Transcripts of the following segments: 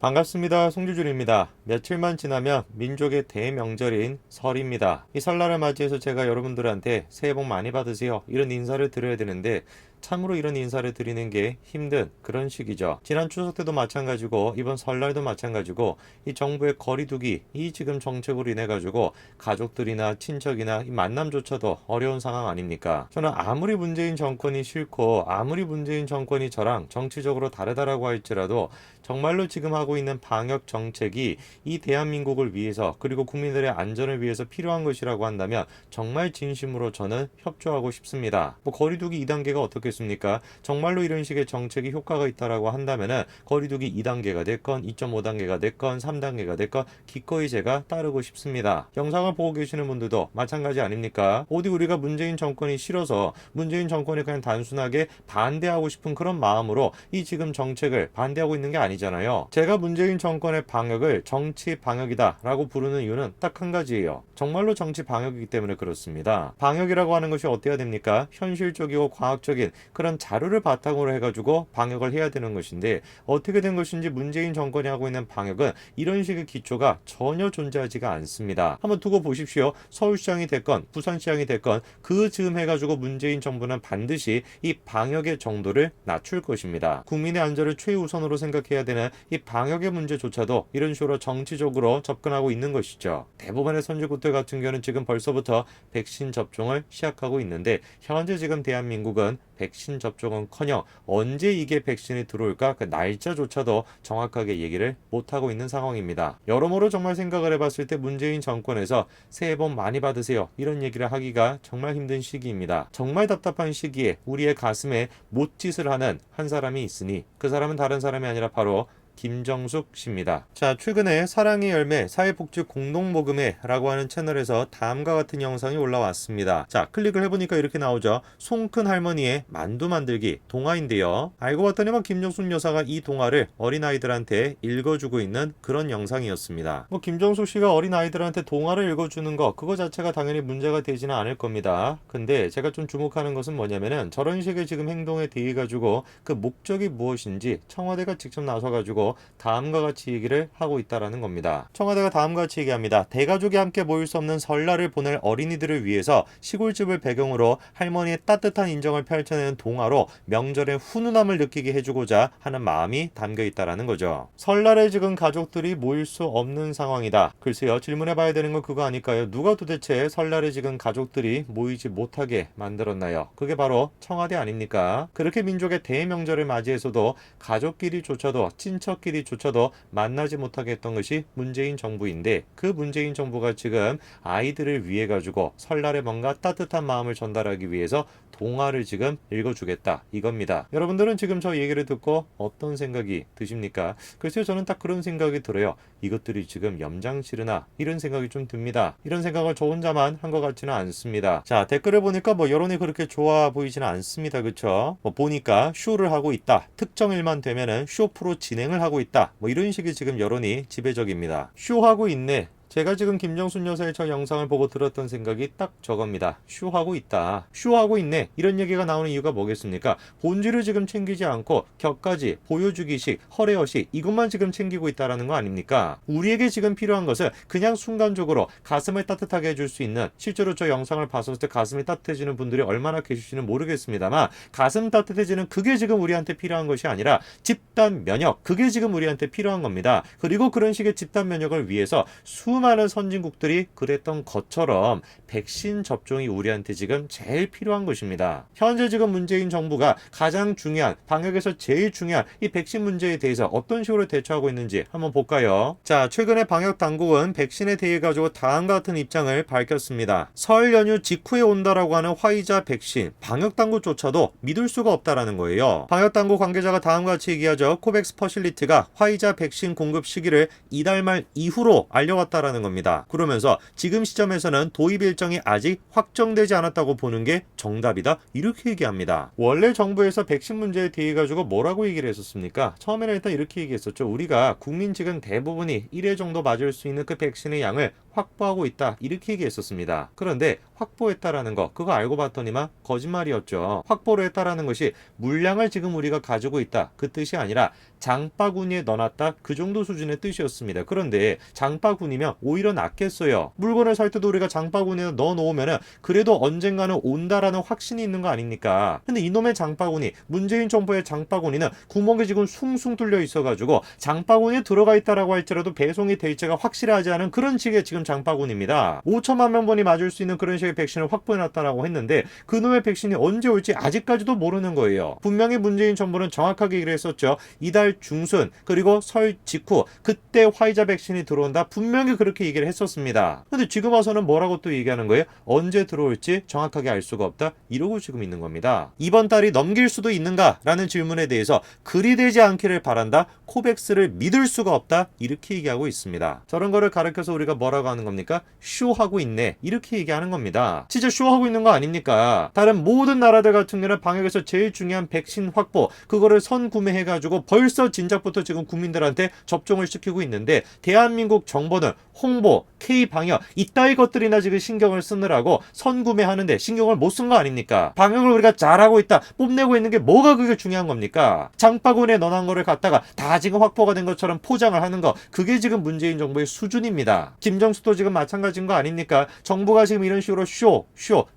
반갑습니다. 송주준입니다. 며칠만 지나면 민족의 대명절인 설입니다. 이 설날을 맞이해서 제가 여러분들한테 새해 복 많이 받으세요, 이런 인사를 드려야 되는데 참으로 이런 인사를 드리는 게 힘든 그런 시기죠. 지난 추석 때도 마찬가지고 이번 설날도 마찬가지고 이 정부의 거리두기, 이 지금 정책으로 인해 가지고 가족들이나 친척이나 이 만남조차도 어려운 상황 아닙니까? 저는 아무리 문재인 정권이 싫고 아무리 문재인 정권이 저랑 정치적으로 다르다라고 할지라도 정말로 지금 하고 있는 방역 정책이 이 대한민국을 위해서 그리고 국민들의 안전을 위해서 필요한 것이라고 한다면 정말 진심으로 저는 협조하고 싶습니다. 거리두기 2단계가 어떻겠습니까? 정말로 이런 식의 정책이 효과가 있다라고 한다면은 거리두기 2단계가 됐건 2.5단계가 됐건 3단계가 됐건 기꺼이 제가 따르고 싶습니다. 영상을 보고 계시는 분들도 마찬가지 아닙니까? 어디 우리가 문재인 정권이 싫어서 문재인 정권이 그냥 단순하게 반대하고 싶은 그런 마음으로 이 지금 정책을 반대하고 있는 게 아니잖아요. 제가 문재인 정권의 방역을 정치 방역이다 라고 부르는 이유는 딱 한 가지예요. 정말로 정치 방역이기 때문에 그렇습니다. 방역이라고 하는 것이 어때야 됩니까? 현실적이고 과학적인 그런 자료를 바탕으로 해가지고 방역을 해야 되는 것인데 어떻게 된 것인지 문재인 정권이 하고 있는 방역은 이런 식의 기초가 전혀 존재하지가 않습니다. 한번 두고 보십시오. 서울시장이 됐건 부산시장이 됐건 그 즈음 해가지고 문재인 정부는 반드시 이 방역의 정도를 낮출 것입니다. 국민의 안전을 최우선으로 생각해야 되는 이 방역의 문제조차도 이런 식으로 정치적으로 접근하고 있는 것이죠. 대부분의 선진국들 같은 경우는 지금 벌써부터 백신 접종을 시작하고 있는데 현재 지금 대한민국은 백신 접종은커녕 언제 이게 백신이 들어올까 그 날짜조차도 정확하게 얘기를 못하고 있는 상황입니다. 여러모로 정말 생각을 해봤을 때 문재인 정권에서 새해 복 많이 받으세요, 이런 얘기를 하기가 정말 힘든 시기입니다. 정말 답답한 시기에 우리의 가슴에 못짓을 하는 한 사람이 있으니 그 사람은 다른 사람이 아니라 바로 김정숙 씨입니다. 자, 최근에 사랑의 열매 사회복지 공동모금회 라고 하는 채널에서 다음과 같은 영상이 올라왔습니다. 자, 클릭을 해보니까 이렇게 나오죠. 송큰 할머니의 만두 만들기 동화인데요. 알고 봤더니 김정숙 여사가 이 동화를 어린아이들한테 읽어주고 있는 그런 영상이었습니다. 김정숙 씨가 어린아이들한테 동화를 읽어주는 거 그거 자체가 당연히 문제가 되지는 않을 겁니다. 근데 제가 좀 주목하는 것은 뭐냐면은 저런 식의 지금 행동에 대해 가지고 그 목적이 무엇인지 청와대가 직접 나서가지고 다음과 같이 얘기를 하고 있다라는 겁니다. 청와대가 다음과 같이 얘기합니다. 대가족이 함께 모일 수 없는 설날을 보낼 어린이들을 위해서 시골집을 배경으로 할머니의 따뜻한 인정을 펼쳐내는 동화로 명절의 훈훈함을 느끼게 해주고자 하는 마음이 담겨 있다라는 거죠. 설날에 지금 가족들이 모일 수 없는 상황이다. 글쎄요, 질문해봐야 되는 건 그거 아닐까요? 누가 도대체 설날에 지금 가족들이 모이지 못하게 만들었나요? 그게 바로 청와대 아닙니까? 그렇게 민족의 대명절을 맞이해서도 가족끼리조차도 친척끼리조차도 만나지 못하게 했던 것이 문재인 정부인데 그 문재인 정부가 지금 아이들을 위해 가지고 설날에 뭔가 따뜻한 마음을 전달하기 위해서 동화를 지금 읽어주겠다 이겁니다. 여러분들은 지금 저 얘기를 듣고 어떤 생각이 드십니까? 글쎄요, 저는 딱 그런 생각이 들어요. 이것들이 지금 염장치르나 이런 생각이 좀 듭니다. 이런 생각을 저 혼자만 한 것 같지는 않습니다. 자, 댓글을 보니까 여론이 그렇게 좋아 보이지는 않습니다. 그쵸? 보니까 쇼를 하고 있다, 특정일만 되면은 쇼 프로 진행을 하고 있다, 이런 식의 지금 여론이 지배적입니다. 쇼하고 있네. 제가 지금 김정숙 여사의 저 영상을 보고 들었던 생각이 딱 저겁니다. 쇼하고 있다, 쇼하고 있네, 이런 얘기가 나오는 이유가 뭐겠습니까? 본질을 지금 챙기지 않고 격가지, 보여주기식, 허례허식 이것만 지금 챙기고 있다라는 거 아닙니까? 우리에게 지금 필요한 것은 그냥 순간적으로 가슴을 따뜻하게 해줄 수 있는, 실제로 저 영상을 봤을 때 가슴이 따뜻해지는 분들이 얼마나 계실지는 모르겠습니다만 가슴 따뜻해지는 그게 지금 우리한테 필요한 것이 아니라 집단 면역, 그게 지금 우리한테 필요한 겁니다. 그리고 그런 식의 집단 면역을 위해서 수많은 선진국들이 그랬던 것처럼 백신 접종이 우리한테 지금 제일 필요한 것입니다. 현재 지금 문재인 정부가 가장 중요한, 방역에서 제일 중요한 이 백신 문제에 대해서 어떤 식으로 대처하고 있는지 한번 볼까요? 자, 최근에 방역 당국은 백신에 대해 가지고 다음과 같은 입장을 밝혔습니다. 설 연휴 직후에 온다라고 하는 화이자 백신, 방역 당국조차도 믿을 수가 없다라는 거예요. 방역 당국 관계자가 다음과 같이 얘기하죠. 코백스 퍼실리티가 화이자 백신 공급 시기를 이달 말 이후로 알려왔다라는 겁니다. 그러면서 지금 시점에서는 도입 일정이 아직 확정되지 않았다고 보는 게 정답이다, 이렇게 얘기합니다. 원래 정부에서 백신 문제에 대해 가지고 뭐라고 얘기를 했었습니까? 처음에는 일단 이렇게 얘기했었죠. 우리가 국민 지금 대부분이 1회 정도 맞을 수 있는 그 백신의 양을 확보하고 있다, 이렇게 얘기했었습니다. 그런데 확보했다라는 거, 그거 알고 봤더니만 거짓말이었죠. 확보를 했다라는 것이 물량을 지금 우리가 가지고 있다, 그 뜻이 아니라 장바구니에 넣어놨다, 그 정도 수준의 뜻이었습니다. 그런데 장바구니면 오히려 낫겠어요. 물건을 살 때도 우리가 장바구니에 넣어놓으면은 그래도 언젠가는 온다라는 확신이 있는 거 아닙니까? 근데 이놈의 장바구니, 문재인 정부의 장바구니는 구멍이 지금 숭숭 뚫려 있어가지고 장바구니에 들어가 있다라고 할지라도 배송이 될지가 확실하지 않은 그런 식의 지금 장바구니입니다. 5천만 명분이 맞을 수 있는 그런 식의 백신을 확보해놨다라고 했는데 그놈의 백신이 언제 올지 아직까지도 모르는 거예요. 분명히 문재인 정부는 정확하게 얘기를 했었죠. 이달 중순 그리고 설 직후 그때 화이자 백신이 들어온다, 분명히 그렇게 얘기를 했었습니다. 근데 지금 와서는 뭐라고 또 얘기하는 거예요? 언제 들어올지 정확하게 알 수가 없다, 이러고 지금 있는 겁니다. 이번 달이 넘길 수도 있는가? 라는 질문에 대해서 그리 되지 않기를 바란다, 코백스를 믿을 수가 없다, 이렇게 얘기하고 있습니다. 저런 거를 가르쳐서 우리가 뭐라고 하는 겁니까? 쇼하고 있네, 이렇게 얘기하는 겁니다. 진짜 쇼하고 있는 거 아닙니까? 다른 모든 나라들 같은 경우는 방역에서 제일 중요한 백신 확보, 그거를 선구매해가지고 벌써 진작부터 지금 국민들한테 접종을 시키고 있는데 대한민국 정부는 홍보, K방역 이따위 것들이나 지금 신경을 쓰느라고 선구매하는데 신경을 못 쓴 거 아닙니까? 방역을 우리가 잘하고 있다, 뽐내고 있는 게 뭐가 그게 중요한 겁니까? 장바구니에 넣어놓은 거를 갖다가 다 지금 확보가 된 것처럼 포장을 하는 거, 그게 지금 문재인 정부의 수준입니다. 김정수도 지금 마찬가지인 거 아닙니까? 정부가 지금 이런 식으로 쇼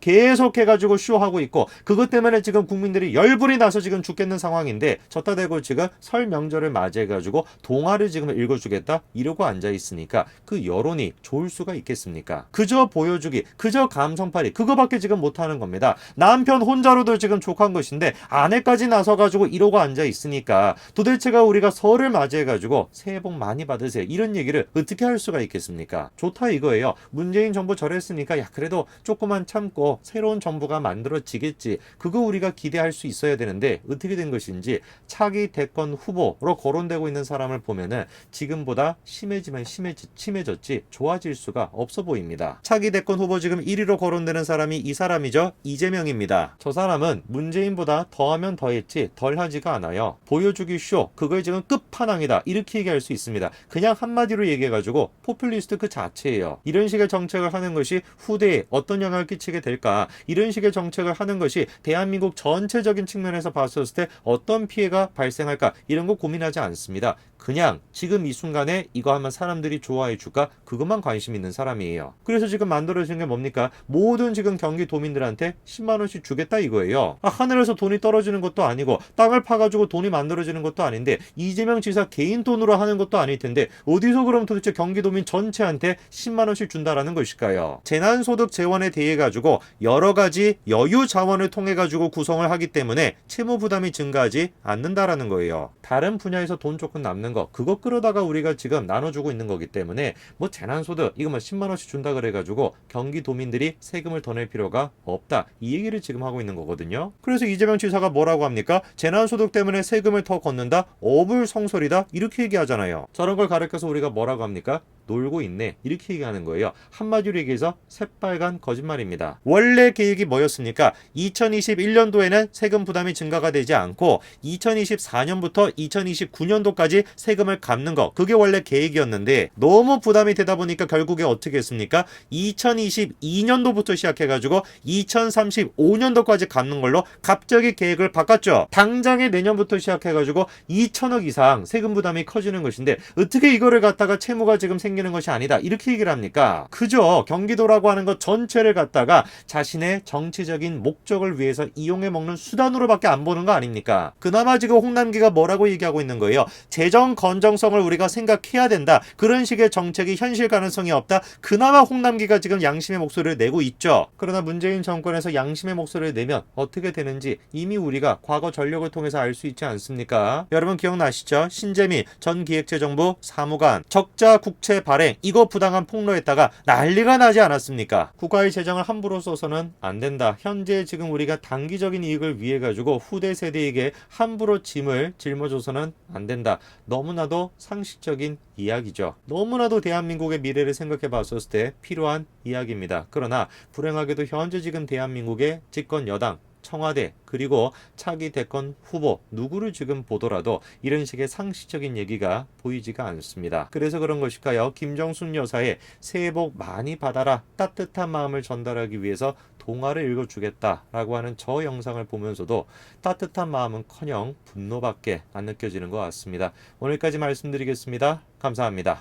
계속 해가지고 쇼하고 있고 그것 때문에 지금 국민들이 열불이 나서 지금 죽겠는 상황인데 졌다 대고 지금 설 명절을 맞이해가지고 동화를 지금 읽어주겠다 이러고 앉아있으니까 그 여론이 좋을 수가 있겠습니까? 그저 보여주기, 그저 감성팔이, 그거밖에 지금 못하는 겁니다. 남편 혼자로도 지금 족한 것인데 아내까지 나서가지고 이러고 앉아있으니까 도대체가 우리가 설을 맞이해가지고 새해 복 많이 받으세요, 이런 얘기를 어떻게 할 수가 있겠습니까? 좋다 이거예요. 문재인 정부 저랬으니까 야 그래도 조금만 참고 새로운 정부가 만들어지겠지, 그거 우리가 기대할 수 있어야 되는데 어떻게 된 것인지 차기 대권 후보로 거론되고 있는 사람을 보면은 지금보다 심해졌지 좋아질 수가 없어 보입니다. 차기 대권 후보 지금 1위로 거론되는 사람이 이 사람이죠. 이재명입니다. 저 사람은 문재인보다 더하면 더했지 덜하지가 않아요. 보여주기 쇼, 그걸 지금 끝판왕이다, 이렇게 얘기할 수 있습니다. 그냥 한마디로 얘기해가지고 포퓰리스트 그 자체예요. 이런 식의 정책을 하는 것이 후대에 어떤 영향을 끼치게 될까, 이런 식의 정책을 하는 것이 대한민국 전체적인 측면에서 봤을 때 어떤 피해가 발생할까, 이런 거 고민하지 않습니다. 그냥 지금 이 순간에 이거 하면 사람들이 좋아해 줄까, 그것만 관심 있는 사람이에요. 그래서 지금 만들어진 게 뭡니까? 모든 지금 경기도민들한테 10만원씩 주겠다 이거예요. 하늘에서 돈이 떨어지는 것도 아니고 땅을 파가지고 돈이 만들어지는 것도 아닌데 이재명 지사 개인 돈으로 하는 것도 아닐 텐데 어디서 그럼 도대체 경기도민 전체한테 10만원씩 준다라는 것일까요? 재난소득 재원에 대해 가지고 여러 가지 여유 자원을 통해 가지고 구성을 하기 때문에 채무 부담이 증가하지 않는다라는 거예요. 다른 분야에서 돈 조금 남는 거, 그거 끌어다가 우리가 지금 나눠주고 있는 거기 때문에 뭐 재난소득 이거 뭐 10만원씩 준다 그래가지고 경기도민들이 세금을 더 낼 필요가 없다, 이 얘기를 지금 하고 있는 거거든요. 그래서 이재명 지사가 뭐라고 합니까? 재난소득 때문에 세금을 더 걷는다, 어불성설이다, 이렇게 얘기하잖아요. 저런 걸 가르쳐서 우리가 뭐라고 합니까? 놀고 있네, 이렇게 얘기하는 거예요. 한마디로 얘기해서 새빨간 거짓말입니다. 원래 계획이 뭐였습니까? 2021년도에는 세금 부담이 증가가 되지 않고 2024년부터 2029년도까지 세금을 갚는 거, 그게 원래 계획이었는데 너무 부담이 되다 보니까 결국에 어떻게 했습니까? 2022년도부터 시작해가지고 2035년도까지 갚는 걸로 갑자기 계획을 바꿨죠. 당장에 내년부터 시작해가지고 2천억 이상 세금 부담이 커지는 것인데 어떻게 이거를 갖다가 채무가 지금 생기는 것이 아니다, 이렇게 얘기를 합니까? 그저 경기도라고 하는 것 전체를 갖다가 자신의 정치적인 목적을 위해서 이용해 먹는 수단으로밖에 안 보는 거 아닙니까? 그나마 지금 홍남기가 뭐라고 얘기하고 있는 거예요? 재정 건정성을 우리가 생각해야 된다, 그런 식의 정책이 현실 가능성이 없다, 그나마 홍남기가 지금 양심의 목소리를 내고 있죠. 그러나 문재인 정권에서 양심의 목소리를 내면 어떻게 되는지 이미 우리가 과거 전력을 통해서 알 수 있지 않습니까? 여러분 기억나시죠? 신재미 전 기획재정부 사무관 적자 국채 발행 이거 부당한 폭로했다가 난리가 나지 않았습니까? 국가의 재정을 함부로 써서는 안 된다. 현재 지금 우리가 단기적인 이익을 위해 가지고 후대 세대에게 함부로 짐을 짊어줘서는 안 된다. 너무나도 상식적인 이야기죠. 너무나도 대한민국의 미래를 생각해 봤을 때 필요한 이야기입니다. 그러나 불행하게도 현재 지금 대한민국의 집권 여당 청와대 그리고 차기 대권 후보 누구를 지금 보더라도 이런 식의 상식적인 얘기가 보이지가 않습니다. 그래서 그런 것일까요? 김정숙 여사의 새해 복 많이 받아라 따뜻한 마음을 전달하기 위해서 동화를 읽어주겠다라고 하는 저 영상을 보면서도 따뜻한 마음은커녕 분노밖에 안 느껴지는 것 같습니다. 오늘까지 말씀드리겠습니다. 감사합니다.